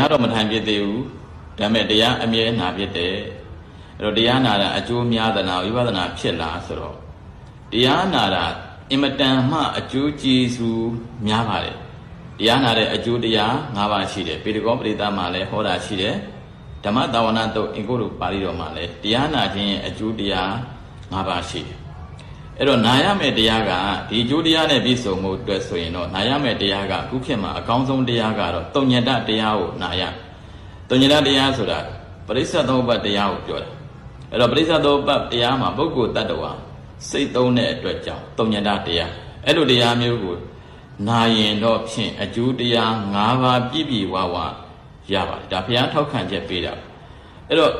တရားတော့မထိုင်ပြသေးဘူးဒါပေမဲ့တရားအမြဲနာဖြစ်တယ်အဲ့တော့တရားနာတာအကျိုးများသလားဝိပဿနာဖြစ်လားဆိုတော့တရားနာတာအင်မတန်မှအကျိုးကျေးဇူးများပါတယ်တရားနာတဲ့အကျိုးတရား၅ပါးရှိတယ်ပေတကောပရိသတ်မှာလည်းဟောတာရှိတယ်ဓမ္မတာဝနာတုတ်အင်္ဂုတ္တပါဠိတော်မှာလည်းတရားနာခြင်းရဲ့အကျိုးတရား၅ပါးရှိတယ်အဲ့တော့နာရမယ့်တရားကဒီအကျိုးတရားနဲ့ပြည့်စုံမှုအတွက်ဆိုရင်တော့နာရမယ့်တရားကအခုခေတ်မှာအကောင်းဆုံးတရားကတော့တုံညတတရားကိုနာရတုံညတတရားဆိုတာပရိစ္ဆေသမုပ္ပါဒ်တရားကိုပြောတာအဲ့တော့ပရိစ္ဆေသမုပ္ပါဒ်တရားမှာပုဂ္ဂိုလ်တ attva စိတ်သုံးတဲ့အတွက်ကြောင့်တုံညတတရားအဲ့လိုတရားမျိုးကိုနာရင်တော့ဖြင့်အကျိုးတရား၅ပါးပြည့်ပြည့်ဝဝရပါတယ်ဒါဘုရားထောက်ခံချက်ပေးတာအဲ့တော့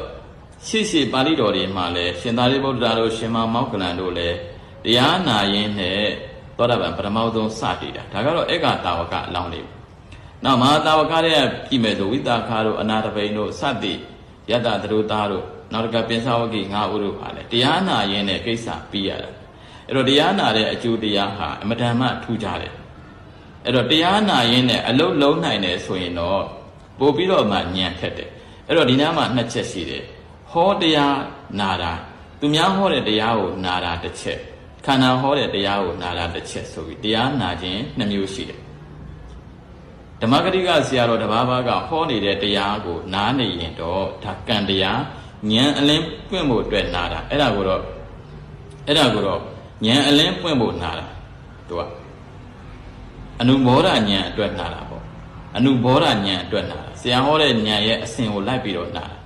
ရှေ့ပါဠိတော်တွေမှာလည်းရှင်သာရိပုတ္တရာတို့ရှင်မောက္ကလန်တို့လည်းတရားနာရင်နဲ့သောတာပန်ပထမဆုံးစတည်တာဒါကတော့ဧကတာဝကအလောင်းလေးနောက်မဟာတာဝကရဲ့ပြည်မဲ့ဆိုဝိတာခါတို့အနာတပိန်တို့စသည်ယတ္တသရုသားတို့နောက်တကပင်စဝကိ၅ဦးတို့ပါလေတရားနာရင်နဲ့ကိစ္စပြီးရတာအဲ့တော့တရားနာတဲ့အကျိုးတရားဟာအမတန်မှထူးခြားတယ်အဲ့တော့တရားနာရင်နဲ့အလုံးလုံးနိုင်တယ်ဆိုရင်တော့ပို့ပြီးတော့မှဉာဏ်ထက်တယ်အဲ့တော့ဒီနားမှာနှစ်ချက်ရှိတယ်ဟောတရားနာတာသူများဟောတဲ့တရားကိုနာတာတစ်ချက်ခန္ဓာဟောတဲ့တရားကိုနာတာတစ်ချက်ဆိုပြီးတရားနာခြင်းနှစ်မျိုးရှိတယ်ဓမ္မဂတိကဆရာတော်တစ်ပါးကဟောနေတဲ့တရားကိုနားနေရင်တော့ဒါကံတရားဉာဏ်အလင်းပွင့်ဖို့အတွက်နာတာအဲ့ဒါကိုတော့ဉာဏ်အလင်းပွင့်ဖို့နာတာသူကအနုဘောဓဉာဏ်အတွက်နာတာပေါ့အနုဘောဓဉာဏ်အတွက်နာတာဆရာဟောတဲ့ဉာဏ်ရဲ့အစဉ်ကိုလိုက်ပြီးတော့နာတာ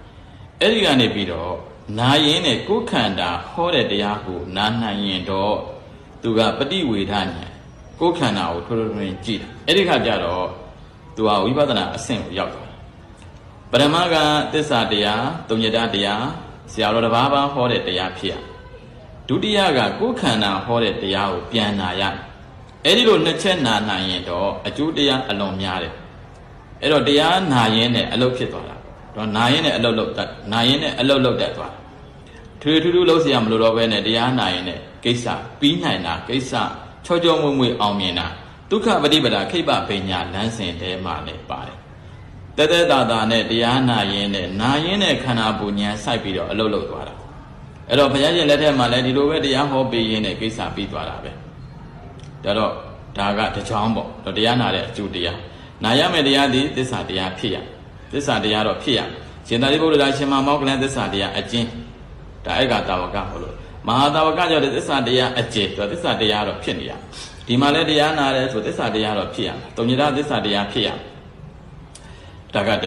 အဲ့ဒီကနေပြီးတော့နာရင်နဲ့ကိုယ်ခန္ဓာဟောတဲ့တရားကိုနာနိုင်ရင်တော့သူကပฏิဝေဒဉာဏ်ကိုယ်ခန္ဓာကိုထိုးထွင်းကြည့်တာအဲ့ဒီခါကျတော့သူကဝိပဿနာအဆင့်ကိုရောက်သွားပရမကသစ္စာတရားတုံညတတရားဆရာတော်တစ်ပါးဟောတဲ့တရားဖြစ်ရဒုတိယကကိုယ်ခန္ဓာဟောတဲ့တရားကိုပြန်နာရအဲ့ဒီလိုနှစ်ချက်နာနိုင်ရင်တော့အကျိုးတရားအလွန်များတယ်အဲ့တော့တရားနာရင်နဲ့အလုပ်ဖြစ်သွားတာတော့နာရင်နဲ့အလုပ်လုပ်တတ်နာရင်နဲ့အလုပ်လုပ်တတ်သွားထွေထူးထူးလုပ်เสียမလို့တော့ပဲနဲ့တရားနာရင်နဲ့ကိစ္စပြီးနိုင်တာကိစ္စချောချောမွေ့မွေ့အောင်မြင်တာဒုက္ခပฏิပဒါခိဗ္ဗပညာလမ်းစဉ်ထဲမှာလည်းပါတယ်တဲတဲတာတာနဲ့တရားနာရင်နဲ့ခန္ဓာပူဉာဏ်စိုက်ပြီးတော့အလုပ်လုပ်သွားတာအဲ့တော့ဘုရားရှင်လက်ထက်မှာလည်းဒီလိုပဲတရားဟောပေးရင်းနဲ့ကိစ္စပြီးသွားတာပဲဒါကတကြောင်ပေါ့တော့တရားနာတဲ့အကျိုးတရားနာရမယ့်တရားသည်သစ္စာတရားဖြစ်ရသစ္စာတရားတော့ဖြစ်ရရှင်သာရိပုတ္တရာရှင်မောက္ကလန်သစ္စာတရားအကျဉ်းဒါဧကတာဝကဟုတ်လို့မဟာတာဝကကြောင့်သစ္စာတရားအကျဉ်းသူသစ္စာတရားတော့ဖြစ်နေရဒီမှာလည်းတရားနာတယ်ဆိုသစ္စာတရားတော့ဖြစ်ရတုံညတသစ္စာတရားဖြစ်ရဒါက